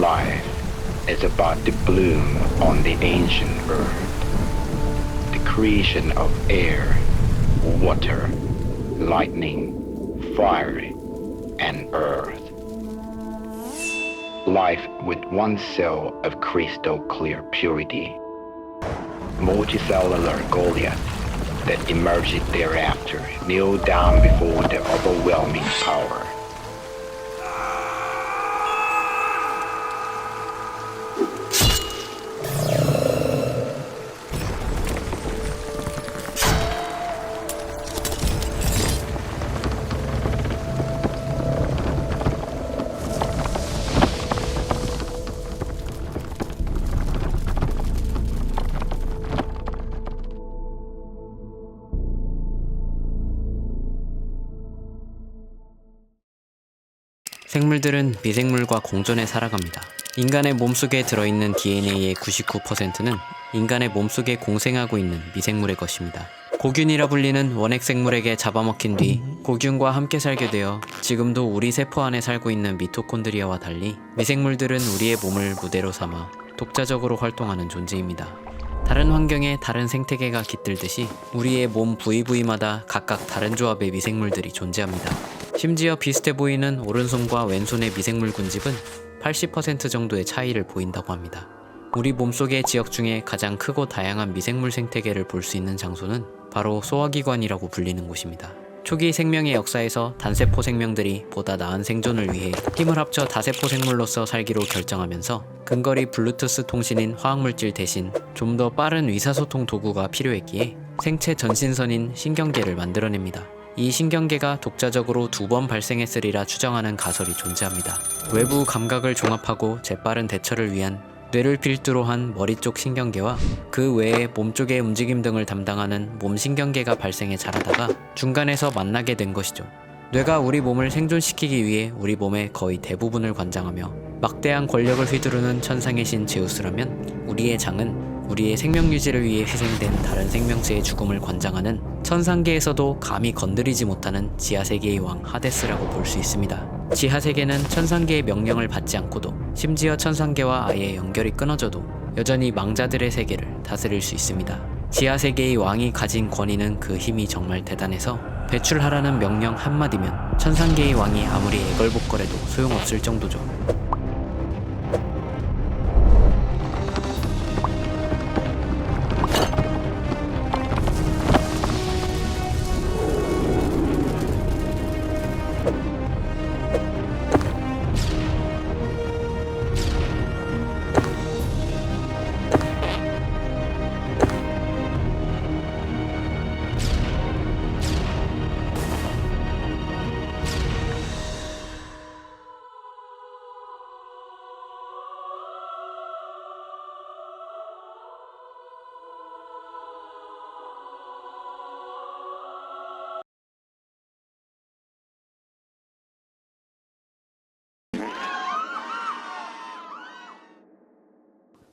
Life is about to bloom on the ancient earth. The creation of air, water, lightning, fire, and earth. Life with one cell of crystal clear purity. Multicellular Goliath that emerged thereafter kneel down before the overwhelming power. 생물들은 미생물과 공존해 살아갑니다. 인간의 몸속에 들어있는 DNA의 99%는 인간의 몸속에 공생하고 있는 미생물의 것입니다. 고균이라 불리는 원핵 생물에게 잡아먹힌 뒤 고균과 함께 살게 되어 지금도 우리 세포 안에 살고 있는 미토콘드리아와 달리 미생물들은 우리의 몸을 무대로 삼아 독자적으로 활동하는 존재입니다. 다른 환경에 다른 생태계가 깃들듯이 우리의 몸 부위마다 각각 다른 조합의 미생물들이 존재합니다. 심지어 비슷해 보이는 오른손과 왼손의 미생물 군집은 80% 정도의 차이를 보인다고 합니다. 우리 몸속의 지역 중에 가장 크고 다양한 미생물 생태계를 볼 수 있는 장소는 바로 소화기관이라고 불리는 곳입니다. 초기 생명의 역사에서 단세포 생명들이 보다 나은 생존을 위해 힘을 합쳐 다세포 생물로서 살기로 결정하면서 근거리 블루투스 통신인 화학물질 대신 좀 더 빠른 의사소통 도구가 필요했기에 생체 전신선인 신경계를 만들어냅니다. 이 신경계가 독자적으로 2번 발생했으리라 추정하는 가설이 존재합니다. 외부 감각을 종합하고 재빠른 대처를 위한 뇌를 필두로 한 머리 쪽 신경계와 그 외에 몸쪽의 움직임 등을 담당하는 몸신경계가 발생해 자라다가 중간에서 만나게 된 것이죠. 뇌가 우리 몸을 생존시키기 위해 우리 몸의 거의 대부분을 관장하며 막대한 권력을 휘두르는 천상의 신 제우스라면 우리의 장은 우리의 생명 유지를 위해 희생된 다른 생명체의 죽음을 관장하는 천상계에서도 감히 건드리지 못하는 지하세계의 왕 하데스라고 볼 수 있습니다. 지하세계는 천상계의 명령을 받지 않고도 심지어 천상계와 아예 연결이 끊어져도 여전히 망자들의 세계를 다스릴 수 있습니다. 지하세계의 왕이 가진 권위는 그 힘이 정말 대단해서 배출하라는 명령 한마디면 천상계의 왕이 아무리 애걸복걸해도 소용없을 정도죠.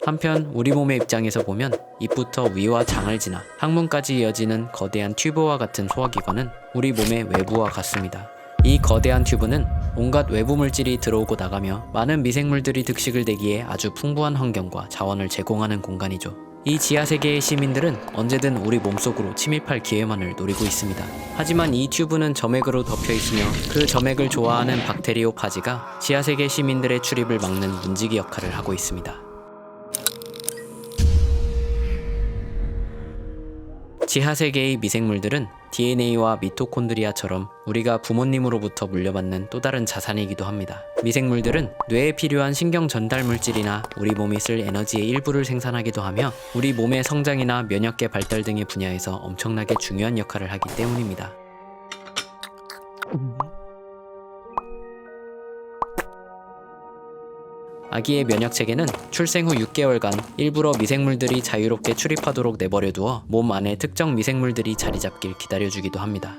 한편 우리 몸의 입장에서 보면 입부터 위와 장을 지나 항문까지 이어지는 거대한 튜브와 같은 소화기관은 우리 몸의 외부와 같습니다. 이 거대한 튜브는 온갖 외부 물질이 들어오고 나가며 많은 미생물들이 득식을 대기에 아주 풍부한 환경과 자원을 제공하는 공간이죠. 이 지하세계의 시민들은 언제든 우리 몸속으로 침입할 기회만을 노리고 있습니다. 하지만 이 튜브는 점액으로 덮여 있으며 그 점액을 좋아하는 박테리오파지가 지하세계 시민들의 출입을 막는 문지기 역할을 하고 있습니다. 지하세계의 미생물들은 DNA와 미토콘드리아처럼 우리가 부모님으로부터 물려받는 또 다른 자산이기도 합니다. 미생물들은 뇌에 필요한 신경 전달 물질이나 우리 몸이 쓸 에너지의 일부를 생산하기도 하며 우리 몸의 성장이나 면역계 발달 등의 분야에서 엄청나게 중요한 역할을 하기 때문입니다. 아기의 면역체계는 출생 후 6개월간 일부러 미생물들이 자유롭게 출입하도록 내버려두어 몸 안에 특정 미생물들이 자리잡길 기다려주기도 합니다.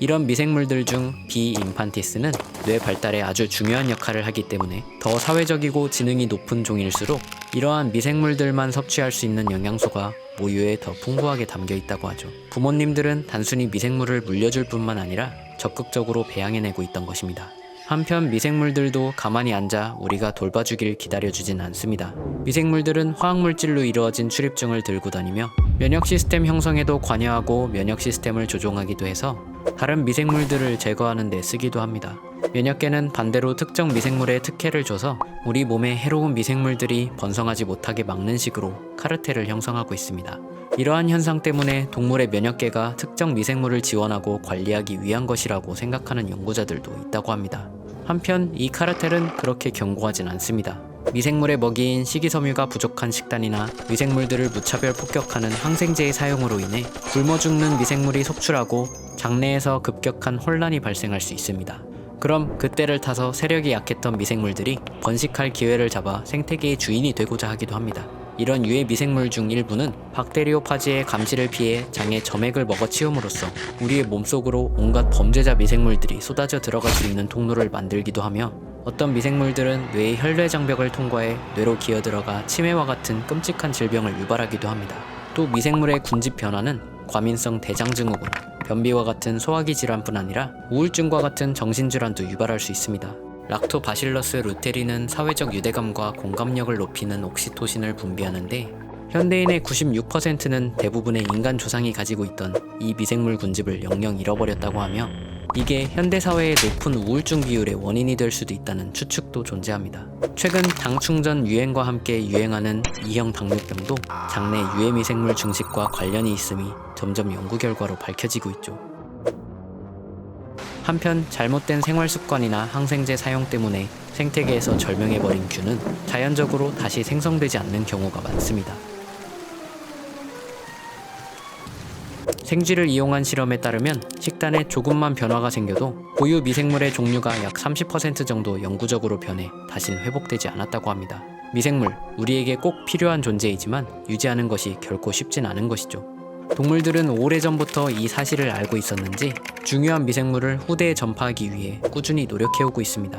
이런 미생물들 중 B. 인판티스는 뇌 발달에 아주 중요한 역할을 하기 때문에 더 사회적이고 지능이 높은 종일수록 이러한 미생물들만 섭취할 수 있는 영양소가 모유에 더 풍부하게 담겨 있다고 하죠. 부모님들은 단순히 미생물을 물려줄 뿐만 아니라 적극적으로 배양해내고 있던 것입니다. 한편 미생물들도 가만히 앉아 우리가 돌봐주길 기다려주진 않습니다. 미생물들은 화학물질로 이루어진 출입증을 들고 다니며 면역 시스템 형성에도 관여하고 면역 시스템을 조종하기도 해서 다른 미생물들을 제거하는 데 쓰기도 합니다. 면역계는 반대로 특정 미생물에 특혜를 줘서 우리 몸에 해로운 미생물들이 번성하지 못하게 막는 식으로 카르텔을 형성하고 있습니다. 이러한 현상 때문에 동물의 면역계가 특정 미생물을 지원하고 관리하기 위한 것이라고 생각하는 연구자들도 있다고 합니다. 한편 이 카르텔은 그렇게 견고하진 않습니다. 미생물의 먹이인 식이섬유가 부족한 식단이나 미생물들을 무차별 폭격하는 항생제의 사용으로 인해 굶어 죽는 미생물이 속출하고 장내에서 급격한 혼란이 발생할 수 있습니다. 그럼 그때를 타서 세력이 약했던 미생물들이 번식할 기회를 잡아 생태계의 주인이 되고자 하기도 합니다. 이런 유해 미생물 중 일부는 박테리오파지의 감시를 피해 장의 점액을 먹어치움으로써 우리의 몸속으로 온갖 범죄자 미생물들이 쏟아져 들어갈 수 있는 통로를 만들기도 하며, 어떤 미생물들은 뇌의 혈뇌 장벽을 통과해 뇌로 기어들어가 치매와 같은 끔찍한 질병을 유발하기도 합니다. 또 미생물의 군집 변화는 과민성 대장증후군, 변비와 같은 소화기 질환뿐 아니라 우울증과 같은 정신질환도 유발할 수 있습니다. 락토바실러스 루테린은 사회적 유대감과 공감력을 높이는 옥시토신을 분비하는데, 현대인의 96%는 대부분의 인간 조상이 가지고 있던 이 미생물 군집을 영영 잃어버렸다고 하며, 이게 현대사회의 높은 우울증 비율의 원인이 될 수도 있다는 추측도 존재합니다. 최근 당충전 유행과 함께 유행하는 E형 당뇨병도 장내 유해 미생물 증식과 관련이 있음이 점점 연구 결과로 밝혀지고 있죠. 한편 잘못된 생활 습관이나 항생제 사용 때문에 생태계에서 절명해버린 균은 자연적으로 다시 생성되지 않는 경우가 많습니다. 생쥐를 이용한 실험에 따르면 식단에 조금만 변화가 생겨도 고유 미생물의 종류가 약 30% 정도 영구적으로 변해 다신 회복되지 않았다고 합니다. 미생물, 우리에게 꼭 필요한 존재이지만 유지하는 것이 결코 쉽진 않은 것이죠. 동물들은 오래전부터 이 사실을 알고 있었는지 중요한 미생물을 후대에 전파하기 위해 꾸준히 노력해오고 있습니다.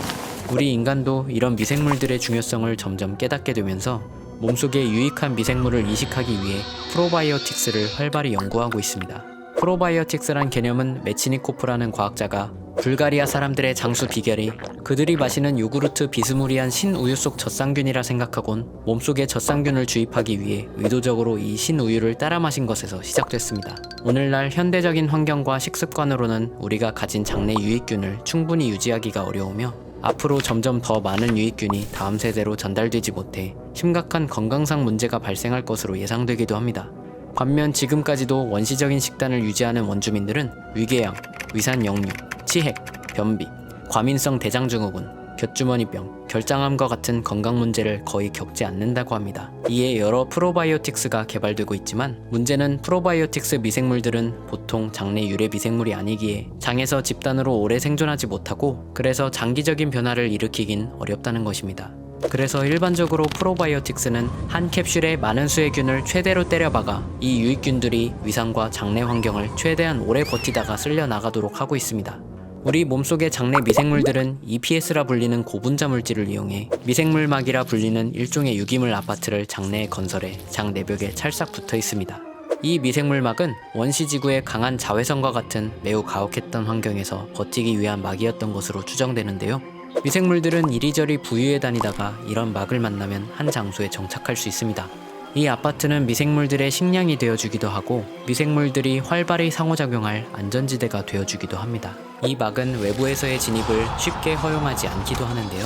우리 인간도 이런 미생물들의 중요성을 점점 깨닫게 되면서 몸속에 유익한 미생물을 이식하기 위해 프로바이오틱스를 활발히 연구하고 있습니다. 프로바이오틱스란 개념은 메치니코프라는 과학자가 불가리아 사람들의 장수 비결이 그들이 마시는 요구르트 비스무리한 신우유 속 젖상균이라 생각하곤 몸속에 젖상균을 주입하기 위해 의도적으로 이 신우유를 따라 마신 것에서 시작됐습니다. 오늘날 현대적인 환경과 식습관으로는 우리가 가진 장내 유익균을 충분히 유지하기가 어려우며 앞으로 점점 더 많은 유익균이 다음 세대로 전달되지 못해 심각한 건강상 문제가 발생할 것으로 예상되기도 합니다. 반면 지금까지도 원시적인 식단을 유지하는 원주민들은 위궤양, 위산역류, 치핵, 변비, 과민성 대장증후군, 곁주머니병, 결장암과 같은 건강 문제를 거의 겪지 않는다고 합니다. 이에 여러 프로바이오틱스가 개발되고 있지만 문제는 프로바이오틱스 미생물들은 보통 장내 유래 미생물이 아니기에 장에서 집단으로 오래 생존하지 못하고, 그래서 장기적인 변화를 일으키긴 어렵다는 것입니다. 그래서 일반적으로 프로바이오틱스는 한 캡슐에 많은 수의 균을 최대로 때려박아 이 유익균들이 위산과 장내 환경을 최대한 오래 버티다가 쓸려 나가도록 하고 있습니다. 우리 몸속의 장내 미생물들은 EPS라 불리는 고분자 물질을 이용해 미생물막이라 불리는 일종의 유기물 아파트를 장내에 건설해 장 내벽에 찰싹 붙어 있습니다. 이 미생물막은 원시지구의 강한 자외선과 같은 매우 가혹했던 환경에서 버티기 위한 막이었던 것으로 추정되는데요. 미생물들은 이리저리 부유해 다니다가 이런 막을 만나면 한 장소에 정착할 수 있습니다. 이 아파트는 미생물들의 식량이 되어주기도 하고 미생물들이 활발히 상호작용할 안전지대가 되어주기도 합니다. 이 막은 외부에서의 진입을 쉽게 허용하지 않기도 하는데요.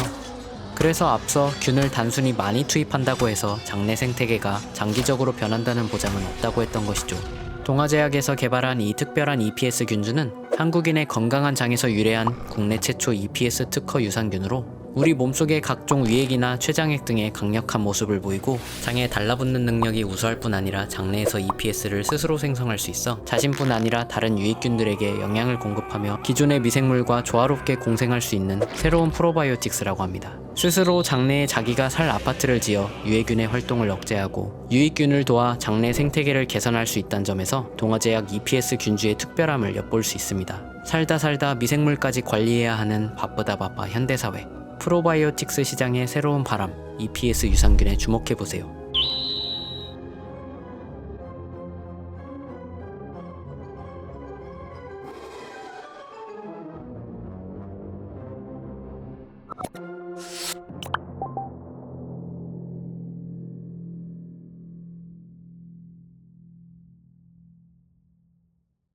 그래서 앞서 균을 단순히 많이 투입한다고 해서 장내 생태계가 장기적으로 변한다는 보장은 없다고 했던 것이죠. 동아제약에서 개발한 이 특별한 EPS 균주는 한국인의 건강한 장에서 유래한 국내 최초 EPS 특허 유산균으로 우리 몸속의 각종 위액이나 췌장액 등의 강력한 모습을 보이고 장에 달라붙는 능력이 우수할 뿐 아니라 장내에서 EPS를 스스로 생성할 수 있어 자신뿐 아니라 다른 유익균들에게 영양을 공급하며 기존의 미생물과 조화롭게 공생할 수 있는 새로운 프로바이오틱스라고 합니다. 스스로 장내에 자기가 살 아파트를 지어 유해균의 활동을 억제하고 유익균을 도와 장내 생태계를 개선할 수 있다는 점에서 동아제약 EPS 균주의 특별함을 엿볼 수 있습니다. 살다 미생물까지 관리해야 하는 바쁘다 현대사회. 프로바이오틱스 시장의 새로운 바람, EPS 유산균에 주목해보세요. 아,